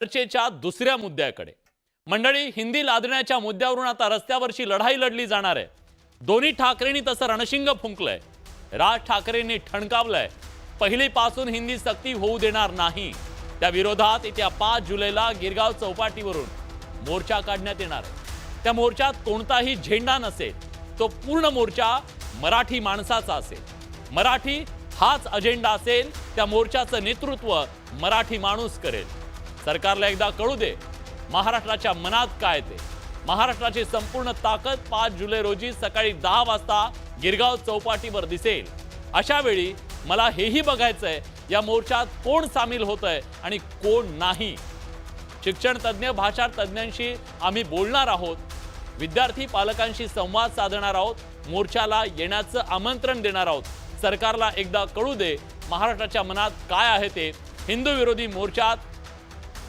चर्चेच्या दुसऱ्या मुद्द्याकडे मंडळी, हिंदी लादण्याच्या मुद्द्यावरून आता रस्त्यावरची लढाई लढली जाणार आहे। दोन्ही ठाकरेंनी तसं रणशिंग फुंकलंय। राज ठाकरेंनी ठणकावलंय, पहिलीपासून हिंदी सक्ती होऊ देणार नाही। त्या विरोधात येत्या 5 जुलैला गिरगाव चौपाटीवरून मोर्चा काढण्यात येणार आहे। त्या मोर्चात कोणताही झेंडा नसेल, तो पूर्ण मोर्चा मराठी माणसाचा असेल। मराठी हाच अजेंडा असेल। त्या मोर्चाचं नेतृत्व मराठी माणूस करेल। सरकारला एकदा कळू दे महाराष्ट्राच्या मनात काय ते। महाराष्ट्राची संपूर्ण ताकद 5 जुलै रोजी सकाळी 10 वाजता गिरगाव चौपाटीवर दिसेल। अशा वेळी मला हेही बघायचंय या मोर्चात कोण सामील होतंय आणि कोण नाही। शिक्षण तज्ञ, भाषा तज्ञांशी आम्ही बोलणार आहोत। विद्यार्थी पालकांशी संवाद साधणार आहोत। मोर्चाला येण्याचं आमंत्रण देणार आहोत। सरकारला एकदा कळू दे महाराष्ट्राच्या मनात काय आहे ते।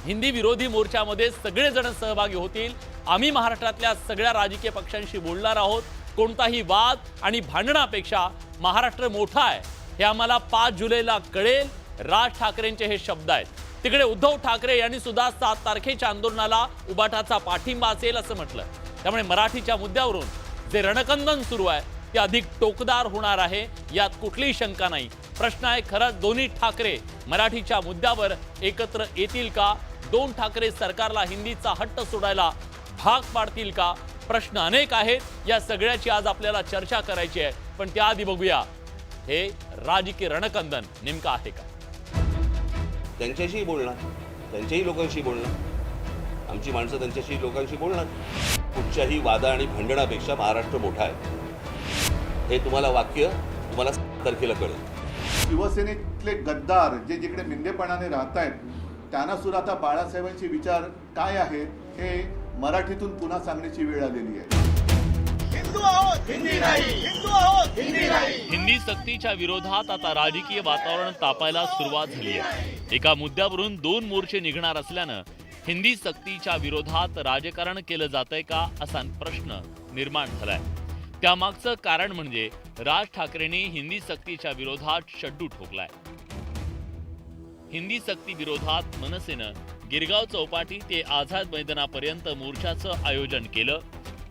हिंदी विरोधी मोर्चामध्ये सगळेजण सहभागी होतील। आम्ही महाराष्ट्रातल्या सगळ्या राजकीय पक्षांशी बोलणार आहोत। कोणताही वाद आणि भांडणापेक्षा महाराष्ट्र मोठा आहे हे आम्हाला 5 जुलैला कळेल। राज ठाकरेंचे हे शब्द आहेत। तिकडे उद्धव ठाकरे यांनी सुद्धा 7 तारखेच्या आंदोलनाला उबाठाचा पाठिंबा असेल असं म्हटलं। त्यामुळे मराठीच्या मुद्द्यावरून जे रणकंदन सुरू आहे ते अधिक टोकदार होणार आहे, यात कुठलीही शंका नाही। प्रश्न आहे, खरंच दोन्ही ठाकरे मराठीच्या मुद्द्यावर एकत्र येतील का? दोन ठाकरे सरकारला हिंदीचा हट्ट सोडायला भाग पाडतील का? प्रश्न अनेक आहेत। या सगळ्याची आज आपल्याला चर्चा करायची आहे, पण त्याआधी बघूया हे राजकीय रणकंदन नेमकं आहे का। त्यांच्याशी बोलणार, त्यांच्याही लोकांशी बोलणार, आमची माणसं त्यांच्याशी लोकांशी बोलणार। कुठच्याही वादा आणि भांडणापेक्षा महाराष्ट्र मोठा आहे हे तुम्हाला वाक्य तुम्हाला तारखेला कळेल। शिवसेनेतले गद्दार जे जिकडे निंदेपणाने राहत आहेत त्यांना सुद्धा आता बाळासाहेबांचे विचार काय आहेत हे मराठीतून पुन्हा सांगण्याची वेळ आलेली आहे। हिंदी सक्तीच्या विरोधात आता राजकीय वातावरण तापायला सुरुवात झाली आहे। एका मुद्द्यावरून 2 मोर्चे निघणार असल्यानं हिंदी सक्तीच्या विरोधात राजकारण केलं जातंय का असा प्रश्न निर्माण झालाय। त्यामागचं कारण म्हणजे राज ठाकरेंनी हिंदी सक्तीच्या विरोधात शड्डू ठोकलाय। हिंदी सक्ती विरोधात मनसेनं गिरगाव चौपाटी ते आझाद मैदानापर्यंत मोर्चाचं आयोजन केलं।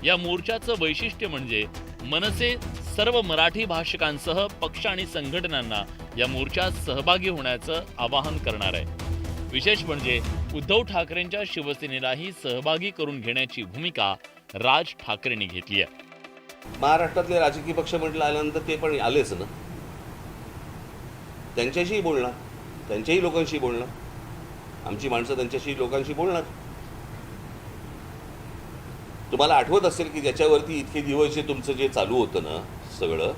या मोर्चाचं वैशिष्ट्य म्हणजे मनसे सर्व मराठी भाषकांसह पक्ष आणि संघटनांना या मोर्चात सहभागी होण्याचं आवाहन करणार आहे। विशेष म्हणजे उद्धव ठाकरेंच्या शिवसेनेलाही सहभागी करून घेण्याची भूमिका राज ठाकरेंनी घेतली आहे। महाराष्ट्रातले राजकीय पक्ष म्हटलं आल्यानंतर ते पण आलेच ना, त्यांच्याशी बोलणार, त्यांच्याही लोकांशी बोलणार, आमची माणसं त्यांच्याशी लोकांशी बोलणार। तुम्हाला आठवत असेल की ज्याच्यावरती इतके दिवस जे तुमचं जे चालू होतं ना सगळं,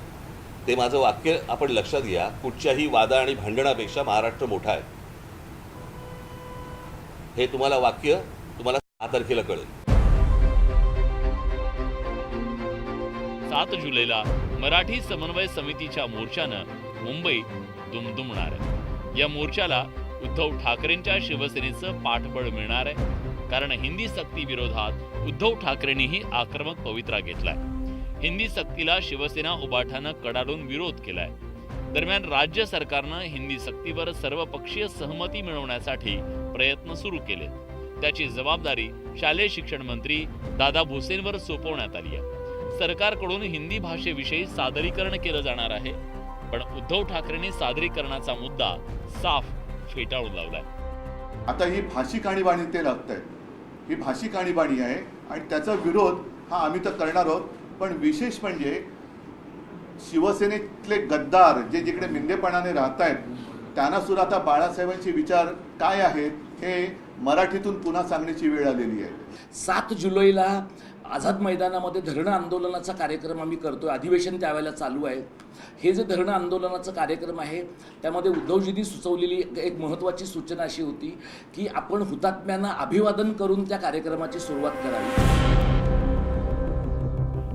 ते माझं वाक्य आपण लक्षात घ्या, कुठच्याही वादा आणि भांडणापेक्षा महाराष्ट्र मोठा आहे हे तुम्हाला वाक्य तुम्हाला 7 तारखेला कळेल। 7 जुलैला मराठी समन्वय समितीच्या मोर्चानं मुंबई दुमदुमणार आहे। या मोर्चाला उद्धव ठाकरेंच्या शिवसेनेचं पाठबळ मिळणार आहे, कारण हिंदी सक्ती विरोधात उद्धव ठाकरेंनीही आक्रमक पवित्रा घेतलाय। हिंदी सक्तीला शिवसेना उबाठानं कडाडून विरोध केलाय। दरम्यान राज्य सरकारनं हिंदी सक्तीवर सर्वपक्षीय सहमती मिळवण्यासाठी प्रयत्न सुरू केले। त्याची जबाबदारी शालेय शिक्षण मंत्री दादा भुसेंवर सोपवण्यात आली आहे। सरकारकडून हिंदी भाषेविषयी सादरीकरण केलं जाणार आहे, पण उद्धव ठाकरेंनी सादरीकरणाचा मुद्दा साफ फेटाळून लावलाय। आता ही भाषिक आणीबाणी ते लागतंय, ही भाषिक आणीबाणी आहे आणि त्याचा विरोध हा आम्ही तर करणार आहोत। पण विशेष म्हणजे शिवसेनेतले गद्दार जे जिकडे निंदेपणाने राहत आहेत त्यांना सुद्धा आता बाळासाहेबांचे विचार काय आहेत हे मराठीतून पुन्हा सांगण्याची वेळ आलेली आहे। 7 जुलैला आझाद मैदानामध्ये धरणं आंदोलनाचा कार्यक्रम आम्ही करतोय। अधिवेशन त्यावेळेला चालू आहे। हे जे धरणं आंदोलनाचा कार्यक्रम आहे त्यामध्ये उद्धवजींनी सुचवलेली एक महत्त्वाची सूचना अशी होती की आपण हुतात्म्यांना अभिवादन करून त्या कार्यक्रमाची सुरुवात करावी।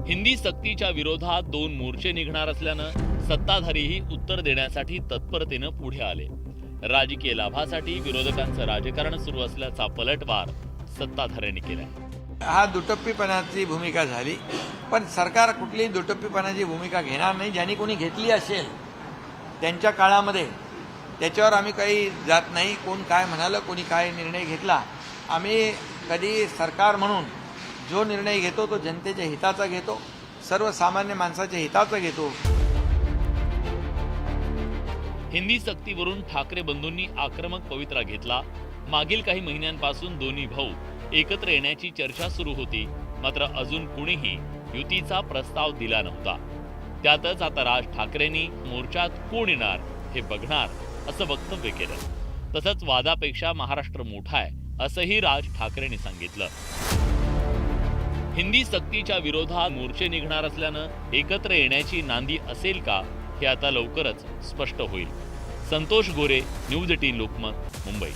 हिंदी सक्तीच्या विरोधात 2 मोर्चे निघणार असल्यानं सत्ताधारीही उत्तर देण्यासाठी तत्परतेनं पुढे आले। राजकीय लाभासाठी विरोधकांचं राजकारण सुरू असल्याचा पलटवार सत्ताधाऱ्यांनी केला। हा दुटप्पीपणाची भूमिका झाली, पण सरकार कुठलीही दुटप्पीपणाची भूमिका घेणार नाही। ज्यांनी कोणी घेतली असेल त्यांच्या काळामध्ये त्याच्यावर आम्ही काही जात नाही। कोण काय म्हणालं, कोणी काय निर्णय घेतला आम्ही कधी सरकार म्हणून जो निर्णय घेतो तो जनतेच्या हिताचा घेतो, सर्वसामान्य माणसाच्या हिताचा घेतो. हिंदी सक्तीवरून ठाकरे बंधूंनी आक्रमक पवित्रा घेतला. मागील काही महिन्यांपासून दोन्ही भाऊ एकत्र येण्याची चर्चा सुरू होती, मात्र अजून कुणीही युतीचा प्रस्ताव दिला नव्हता. त्यातच आता राज ठाकरेंनी मोर्चात कोण येणार हे बघणार असं वक्तव्य केलं. तसंच वादापेक्षा महाराष्ट्र मोठा आहे असंही राज ठाकरेंनी सांगितलं. हिंदी सक्तीच्या विरोधात मोर्चे निघणार असल्यानं एकत्र येण्याची नांदी असेल का हे आता लवकरच स्पष्ट होईल. संतोष गोरे, न्यूज 18 लोकमत, मुंबई.